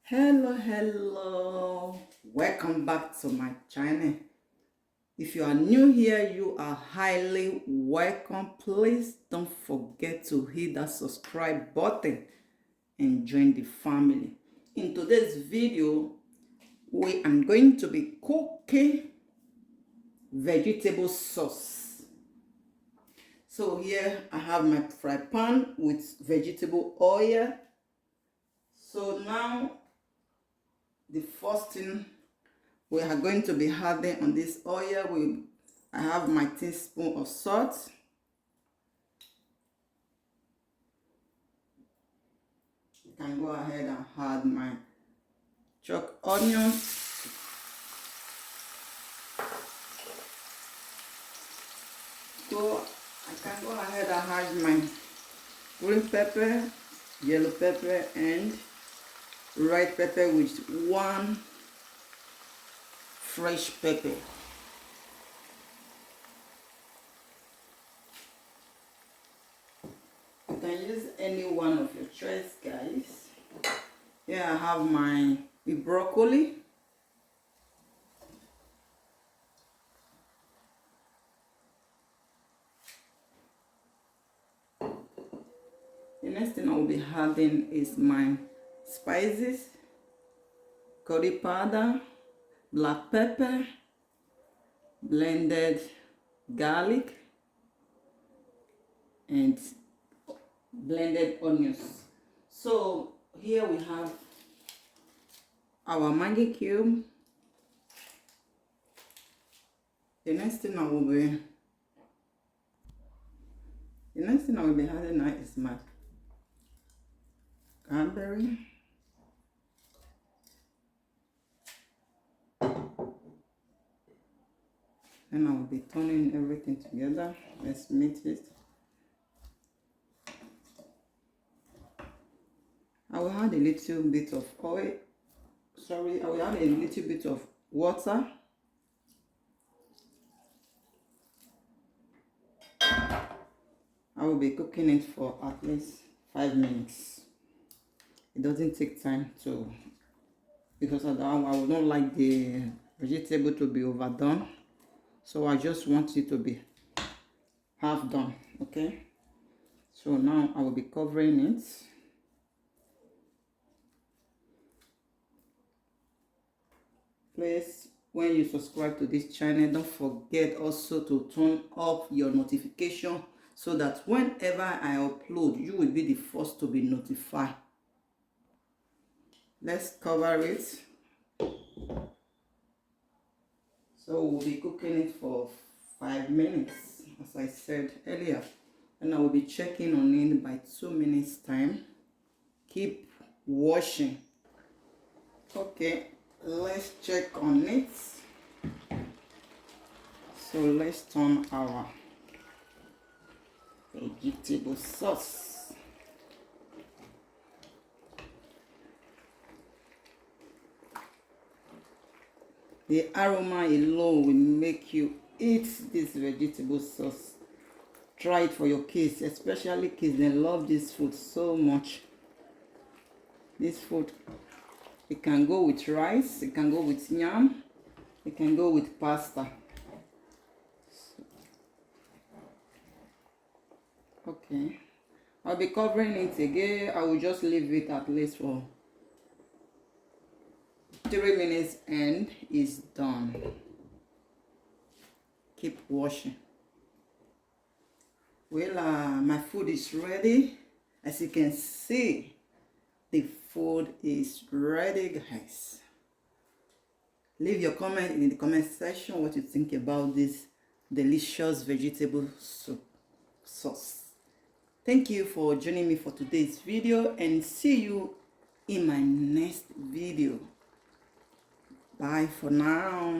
Hello, welcome back to my channel. If you are new here, you are highly welcome. Please don't forget to hit that subscribe button and join the family. In today's video, we are going to be cooking vegetable sauce. So here I have my fry pan with vegetable oil. So now the first thing we are going to be adding on this oil, I have my teaspoon of salt. You can go ahead and add my chopped onions. So I can go ahead and add my green pepper, yellow pepper, and red pepper with one fresh pepper. You can use any one of your choice, guys. Here I have my broccoli. The next thing I will be adding is my spices, curry powder, black pepper, blended garlic, and blended onions. So here we have our Maggi cube. The next thing I will be adding now is my cranberry. And I will be turning everything together. Let's mix it. I will add a little bit of oil. Sorry, I will add a little bit of water. I will be cooking it for at least 5 minutes. It doesn't take time to, because I would not like the vegetable to be overdone. So I just want it to be half done, okay? So now I will be covering it. Please, when you subscribe to this channel, don't forget also to turn off your notification so that whenever I upload, you will be the first to be notified. Let's cover it. So we'll be cooking it for 5 minutes, as I said earlier. And I will be checking on it by 2 minutes time. Keep washing. Okay, let's check on it. So let's turn our vegetable sauce. The aroma alone will make you eat this vegetable sauce. Try it for your kids, especially kids. They love this food so much. This food, it can go with rice, it can go with yam, it can go with pasta. Okay, I'll be covering it again. I will just leave it at least for 3 minutes and it's done. Keep washing. Well, my food is ready. As you can see, the food is ready, guys. Leave your comment in the comment section what you think about this delicious vegetable soup sauce. Thank you for joining me for today's video, and see you in my next video. Bye for now.